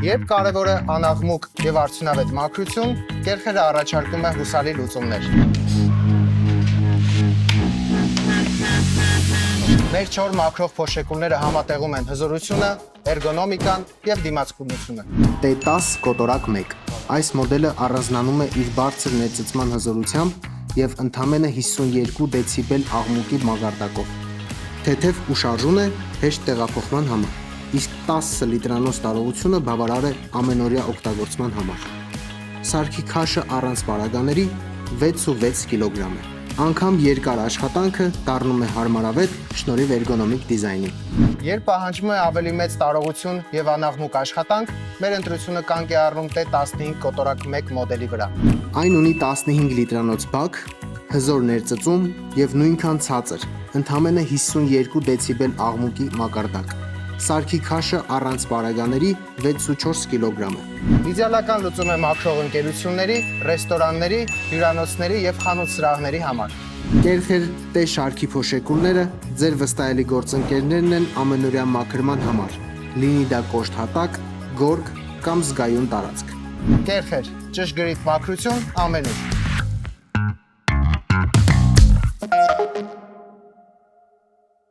Երբ կարևոր է անաղմուկ եւ արդյունավետ մաքրություն, կերխերը առաջարկում է հուսալի լուծումներ։ Մեր 4 մաքրող փոշեկուլները համատեղում են հզորությունը, էրգոնոմիկան եւ դիմացկունությունը։ T10 կոտորակ 1։ Այս մոդելը առանձնանում է իր բարձր ներծծման հզորությամբ եւ ընդամենը 52 դեցիբել աղմուկի մակարդակով։ Թեթև ու շարժուն է հեշտ տեղափոխման համար, իսկ 10 լիտրանոց տարողությունը բավարար է ամենօրյա օգտագործման համար։ Սարքի քաշը առանց պարագաների 6.6 կգ է։ Անգամ երկար աշխատանքը դառնում է հարմարավետ շնորհիվ էրգոնոմիկ դիզայնի։ Երբ պահանջվում է ավելի մեծ տարողություն եւ անաղմուկ աշխատանք, մեր ընտրությունը կանգ է առնում T15 կոտորակ 1 մոդելի վրա։ Այն ունի 15 լիտրանոց բակ, հզոր ներծծում եւ նույնքան ցածր, ընդամենը 52 դեցիբել աղմուկի մակարդակ։ Սարքի քաշը առանց պարագաների 6.4 կգ է։ Իդեալական լուծում է մաքրող ընկերությունների, ռեստորանների, հյուրանոցների եւ խանութ սրահների համար։ Կերխեր T շարքի փոշեկուլները ձեր վստահելի գործընկերներն են ամենօրյա մաքրման համար, լինի դա կոշտ հատակ, գորգ կամ զգայուն տարածք։ Կերխեր, ճշգրիտ մաքրություն ամենուր։